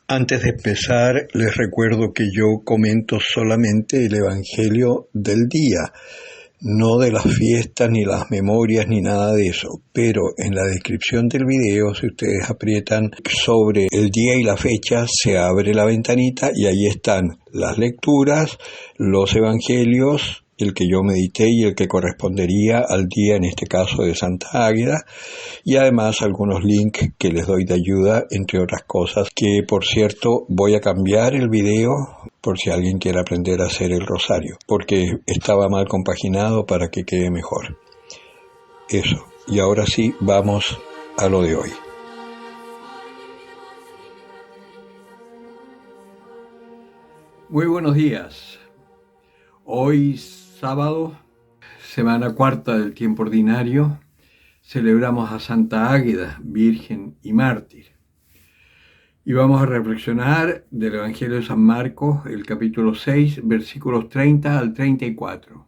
Antes de empezar, les recuerdo que yo comento solamente el Evangelio del día, no de las fiestas, ni las memorias, ni nada de eso. Pero en la descripción del video, si ustedes aprietan sobre el día y la fecha, se abre la ventanita y ahí están las lecturas, los evangelios, el que yo medité y el que correspondería al día, en este caso de Santa Águeda, y además algunos links que les doy de ayuda, entre otras cosas, que por cierto voy a cambiar el video por si alguien quiere aprender a hacer el rosario, porque estaba mal compaginado para que quede mejor. Eso, y ahora sí, vamos a lo de hoy. Muy buenos días. Hoy sábado, semana cuarta del tiempo ordinario, celebramos a Santa Águeda, Virgen y Mártir. Y vamos a reflexionar del Evangelio de San Marcos, el capítulo 6, versículos 30 al 34.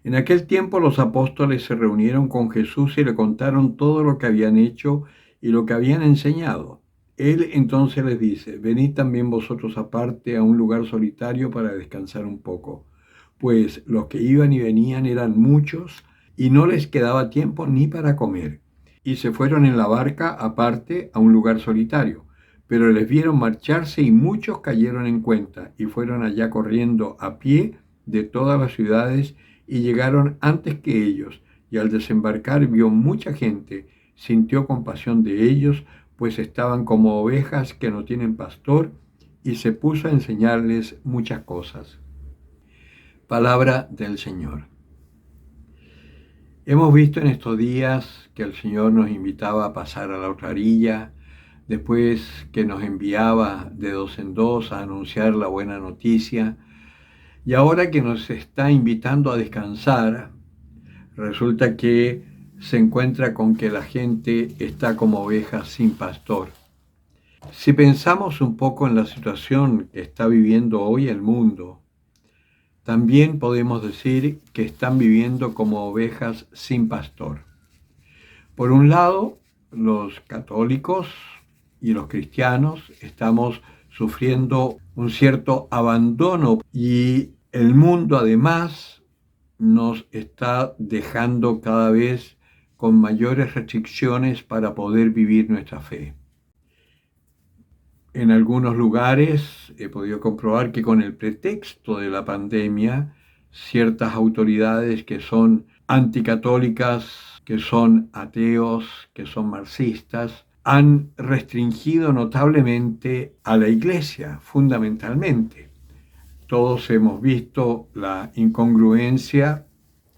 En aquel tiempo los apóstoles se reunieron con Jesús y le contaron todo lo que habían hecho y lo que habían enseñado. Él entonces les dice: venid también vosotros aparte a un lugar solitario para descansar un poco, pues los que iban y venían eran muchos y no les quedaba tiempo ni para comer. Y se fueron en la barca aparte a un lugar solitario, pero les vieron marcharse y muchos cayeron en cuenta y fueron allá corriendo a pie de todas las ciudades y llegaron antes que ellos, y al desembarcar vio mucha gente, sintió compasión de ellos, pues estaban como ovejas que no tienen pastor, y se puso a enseñarles muchas cosas. Palabra del Señor. Hemos visto en estos días que el Señor nos invitaba a pasar a la otra orilla, después que nos enviaba de dos en dos a anunciar la buena noticia, y ahora que nos está invitando a descansar, resulta que se encuentra con que la gente está como ovejas sin pastor. Si pensamos un poco en la situación que está viviendo hoy el mundo, también podemos decir que están viviendo como ovejas sin pastor. Por un lado, los católicos y los cristianos estamos sufriendo un cierto abandono y el mundo además nos está dejando cada vez con mayores restricciones para poder vivir nuestra fe. En algunos lugares he podido comprobar que con el pretexto de la pandemia, ciertas autoridades que son anticatólicas, que son ateos, que son marxistas, han restringido notablemente a la Iglesia, fundamentalmente. Todos hemos visto la incongruencia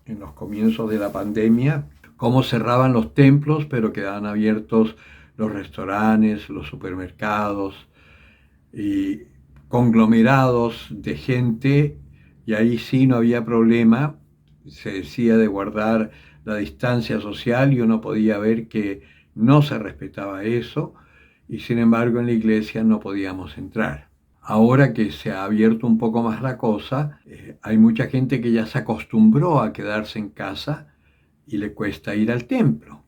en los comienzos de la pandemia, cómo cerraban los templos, pero quedaban abiertos los restaurantes, los supermercados y conglomerados de gente, y ahí sí no había problema. Se decía de guardar la distancia social y uno podía ver que no se respetaba eso, y sin embargo en la iglesia no podíamos entrar. Ahora que se ha abierto un poco más la cosa, hay mucha gente que ya se acostumbró a quedarse en casa y le cuesta ir al templo.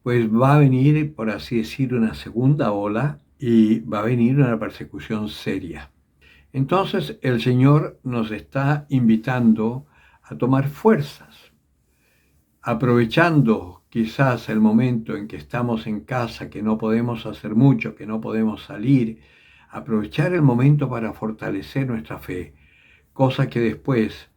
Pues va a venir, por así decir, una segunda ola y va a venir una persecución seria. Entonces el Señor nos está invitando a tomar fuerzas, aprovechando quizás el momento en que estamos en casa, que no podemos hacer mucho, que no podemos salir, aprovechar el momento para fortalecer nuestra fe, cosa que después,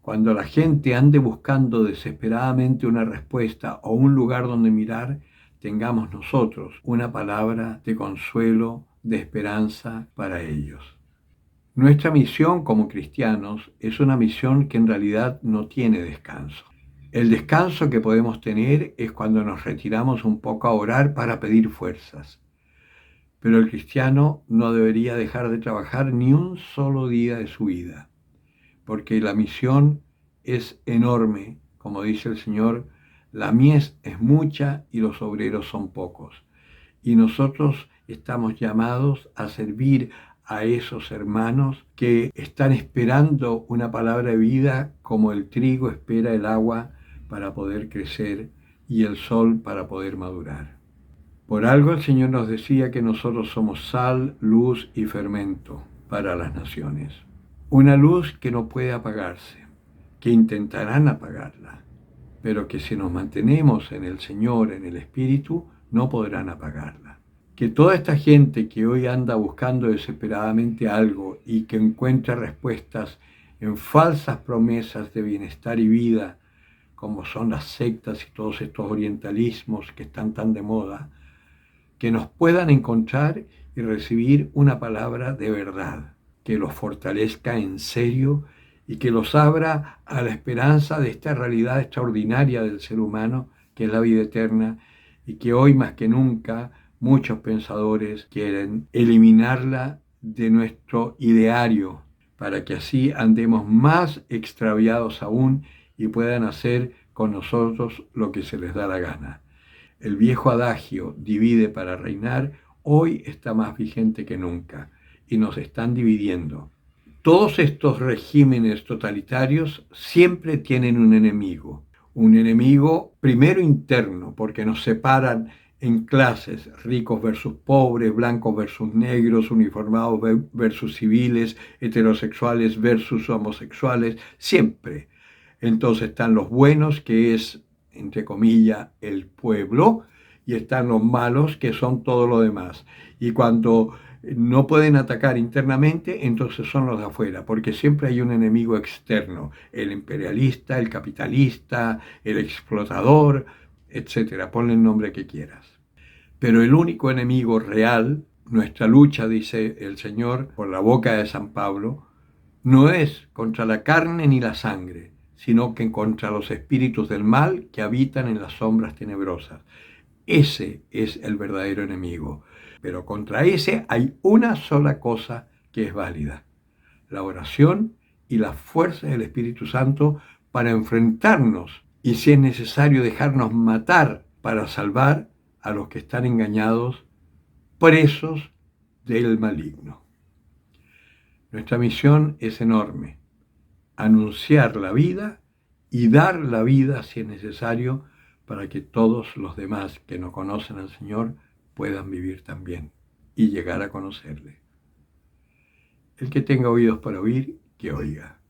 cuando la gente ande buscando desesperadamente una respuesta o un lugar donde mirar, tengamos nosotros una palabra de consuelo, de esperanza para ellos. Nuestra misión como cristianos es una misión que en realidad no tiene descanso. El descanso que podemos tener es cuando nos retiramos un poco a orar para pedir fuerzas. Pero el cristiano no debería dejar de trabajar ni un solo día de su vida, porque la misión es enorme. Como dice el Señor, la mies es mucha y los obreros son pocos. Y nosotros estamos llamados a servir a esos hermanos que están esperando una palabra de vida como el trigo espera el agua para poder crecer y el sol para poder madurar. Por algo el Señor nos decía que nosotros somos sal, luz y fermento para las naciones. Una luz que no puede apagarse, que intentarán apagarla, pero que si nos mantenemos en el Señor, en el Espíritu, no podrán apagarla. Que toda esta gente que hoy anda buscando desesperadamente algo y que encuentra respuestas en falsas promesas de bienestar y vida, como son las sectas y todos estos orientalismos que están tan de moda, que nos puedan encontrar y recibir una palabra de verdad, que los fortalezca en serio y que los abra a la esperanza de esta realidad extraordinaria del ser humano, que es la vida eterna, y que hoy más que nunca muchos pensadores quieren eliminarla de nuestro ideario, para que así andemos más extraviados aún y puedan hacer con nosotros lo que se les da la gana. El viejo adagio divide para reinar hoy está más vigente que nunca y nos están dividiendo. Todos estos regímenes totalitarios siempre tienen un enemigo primero interno, porque nos separan en clases, ricos versus pobres, blancos versus negros, uniformados versus civiles, heterosexuales versus homosexuales, siempre. Entonces están los buenos, que es, entre comillas, el pueblo, y están los malos, que son todo lo demás. Y cuando no pueden atacar internamente, entonces son los de afuera, porque siempre hay un enemigo externo, el imperialista, el capitalista, el explotador, etcétera. Ponle el nombre que quieras. Pero el único enemigo real, nuestra lucha, dice el Señor por la boca de San Pablo, no es contra la carne ni la sangre, sino que contra los espíritus del mal que habitan en las sombras tenebrosas. Ese es el verdadero enemigo. Pero contra ese hay una sola cosa que es válida: la oración y la fuerza del Espíritu Santo para enfrentarnos y, si es necesario, dejarnos matar para salvar a los que están engañados, presos del maligno. Nuestra misión es enorme: anunciar la vida y dar la vida si es necesario, para que todos los demás que no conocen al Señor puedan vivir también y llegar a conocerle. El que tenga oídos para oír, que oiga.